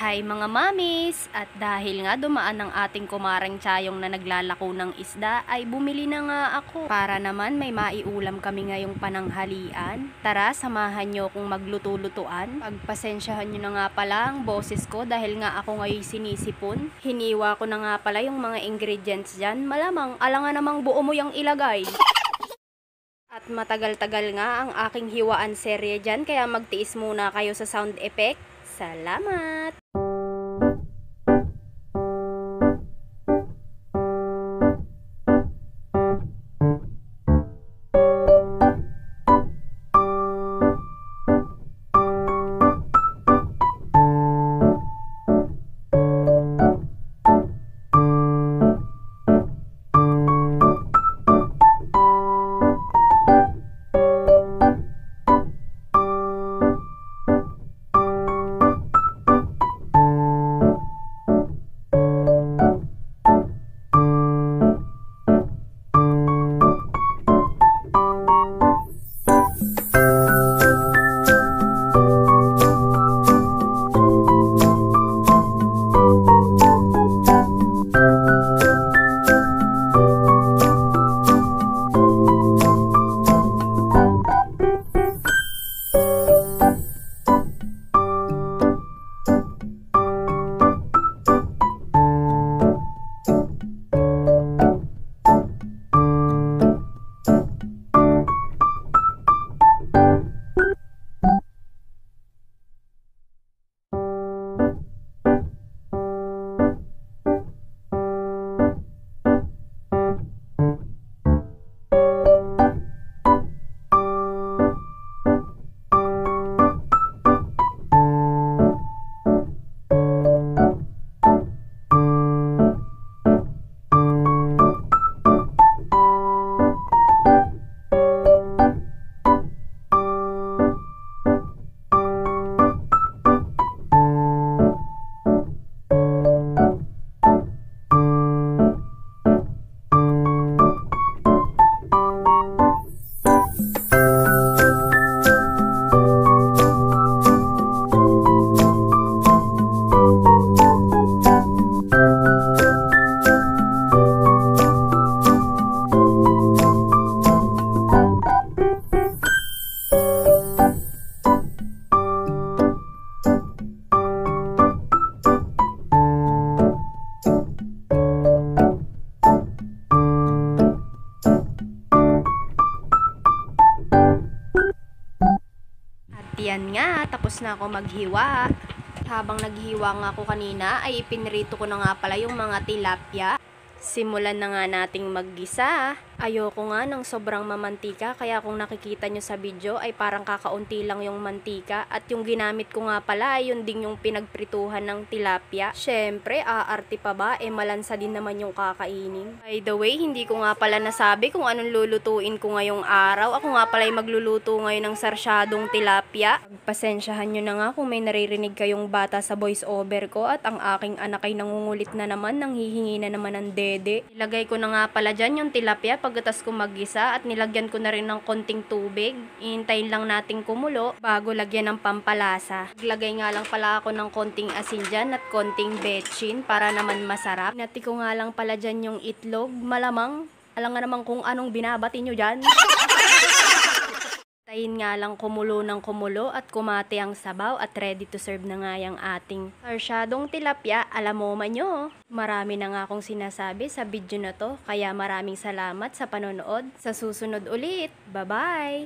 Hi mga mamis! At dahil nga dumaan ang ating kumarang Chayong na naglalako ng isda, ay bumili na nga ako para naman may maiulam kami ngayong pananghalian. Tara, samahan nyo kung magluto-lutuan. Pagpasensyahan nyo na nga pala ang boses ko dahil nga ako ngayon sinisipon. Hiniwa ko na nga pala yung mga ingredients dyan. Malamang alangan namang buo mo yung ilagay. At matagal-tagal nga ang aking hiwaan serye dyan, kaya magtiis muna kayo sa sound effect. Salamat! Yan nga, tapos na ako maghiwa. Habang naghiwa nga ako kanina, ay ipinrito ko na nga pala yung mga tilapia. Simulan na nga nating maggisa. Ayoko nga ng sobrang mamantika, kaya kung nakikita nyo sa video ay parang kakaunti lang yung mantika. At yung ginamit ko nga pala, yun din yung pinagprituhan ng tilapia. Syempre, aarte pa ba? Malansa din naman yung kakainin. By the way, hindi ko nga pala nasabi kung anong lulutuin ko ngayong araw. Ako nga pala ay magluluto ngayon ng sarsyadong tilapia. Pagpasensyahan nyo na nga kung may naririnig kayong bata sa voice over ko. At ang aking anak ay nangungulit na naman, nanghihingi na naman ng dede. Ilagay ko na nga pala dyan yung tilapia pagkatas ko maggisa at nilagyan ko na rin ng konting tubig. Ihintayin lang nating kumulo bago lagyan ng pampalasa. Naglagay nga lang pala ako ng konting asin dyan at konting betchin para naman masarap. Nati ko nga lang pala dyan yung itlog. Malamang, alam nga naman kung anong binabati nyo dyan. Tayin nga lang kumulo ng kumulo at kumate ang sabaw at ready to serve na nga yung ating sarsyadong tilapia. Alam mo man nyo, marami na nga akong sinasabi sa video na to, kaya maraming salamat sa panonood. Sa susunod ulit, bye bye!